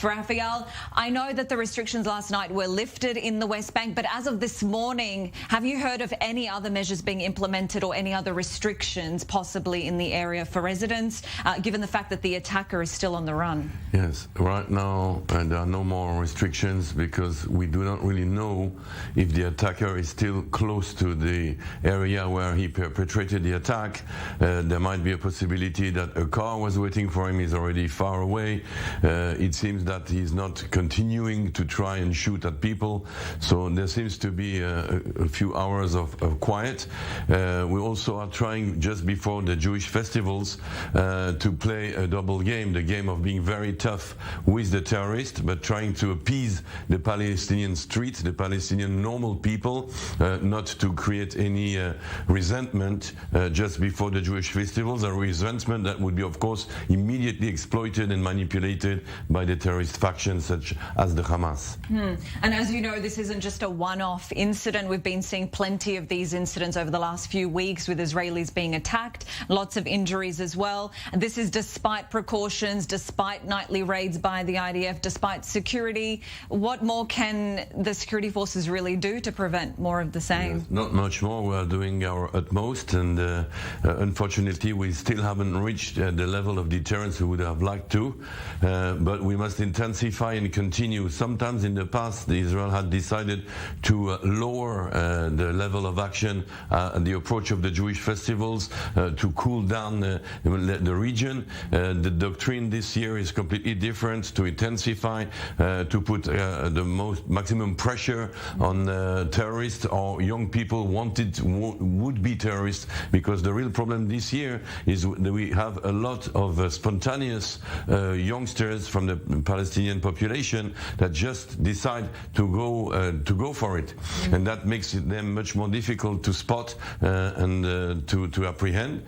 Raphael, I know that the restrictions last night were lifted in the West Bank, but as of this morning, have you heard of any other measures being implemented or any other restrictions possibly in the area for residents, given the fact that the attacker is still on the run? Yes, right now there are no more restrictions because we do not really know if the attacker is still close to the area where he perpetrated the attack. There might be a possibility that a car was waiting for him, he's already far away. It seems that he's not continuing to try and shoot at people, so there seems to be a few hours of quiet. We also are trying just before the Jewish festivals to play a double game, the game of being very tough with the terrorists but trying to appease the Palestinian street, the Palestinian normal people, not to create any resentment just before the Jewish festivals, a resentment that would be of course immediately exploited and manipulated by the terrorist factions such as the Hamas. And as you know, this isn't just a one-off incident. We've been seeing plenty of these incidents over the last few weeks with Israelis being attacked, lots of injuries as well. And this is despite precautions, despite nightly raids by the IDF, despite security. What more can the security forces really do to prevent more of the same? Yes, not much more. We are doing our utmost, and unfortunately we still haven't reached the level of deterrence we would have liked to, but we must intensify and continue. Sometimes in the past Israel had decided to lower the level of action at the approach of the Jewish festivals to cool down the region. The doctrine this year is completely different, to intensify, to put the maximum pressure on terrorists or young people would be terrorists, because the real problem this year is that we have a lot of spontaneous youngsters from the Palestinian population that just decide to go for it, and that makes them much more difficult to spot and to apprehend.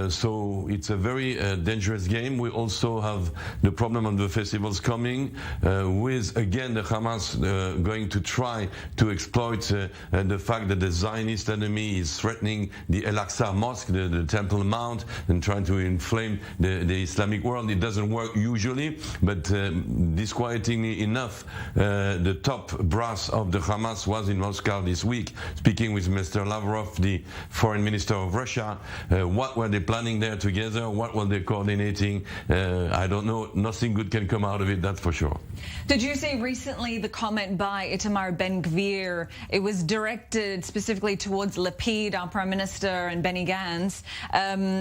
So it's a very dangerous game. We also have the problem of the festivals coming with again the Hamas going to try to exploit the fact that the Zionist enemy is threatening the Al-Aqsa Mosque, the Temple Mount, and trying to inflame the Islamic world. It doesn't work usually, but disquietingly enough, the top brass of the Hamas was in Moscow this week, speaking with Mr. Lavrov, the foreign minister of Russia. What were they planning there together? What were they coordinating? I don't know. Nothing good can come out of it, that's for sure. Did you see recently the comment by Itamar Ben-Gvir? It was directed specifically towards Lapid, our Prime Minister, and Benny Gantz.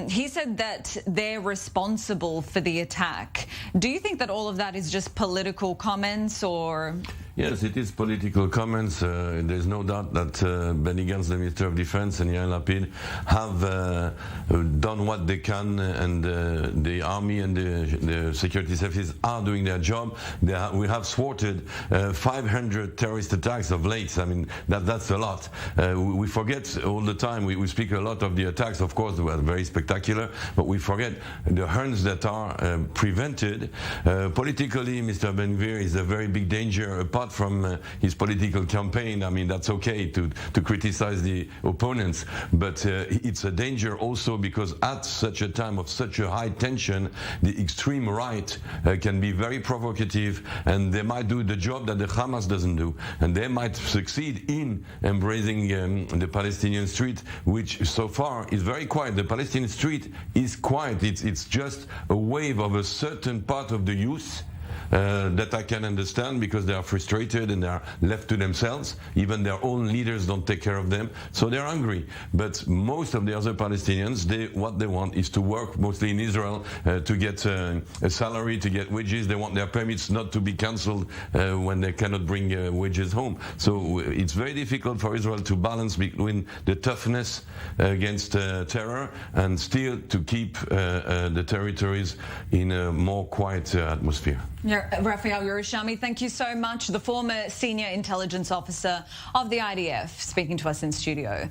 He said that they're responsible for the attack. Do you think that all of that is just political comments, or? Yes, it is political comments. There's no doubt that Benny Gantz, the Minister of Defense, and Yair Lapid have done what they can, and the army and the security services are doing their job. We have thwarted 500 terrorist attacks of late. I mean, that's a lot. We forget all the time. We speak a lot of the attacks, of course, they were very spectacular, but we forget the harms that are prevented. Politically, Mr. Ben-Gvir is a very big danger, apart from his political campaign. I mean, that's okay to criticize the opponents, but it's a danger also because at such a time of such a high tension, the extreme right can be very provocative, and they might do the job that the Hamas doesn't do, and they might succeed in embracing the Palestinian street, which so far is very quiet. The Palestinian street is quiet. It's just a wave of a certain part of the youth that I can understand, because they are frustrated and they are left to themselves. Even their own leaders don't take care of them, so they're angry. But most of the other Palestinians, what they want is to work, mostly in Israel, to get a salary, to get wages. They want their permits not to be cancelled when they cannot bring wages home. So it's very difficult for Israel to balance between the toughness against terror and still to keep the territories in a more quiet atmosphere. Raphael Yerushalmi, thank you so much. The former senior intelligence officer of the IDF, speaking to us in studio.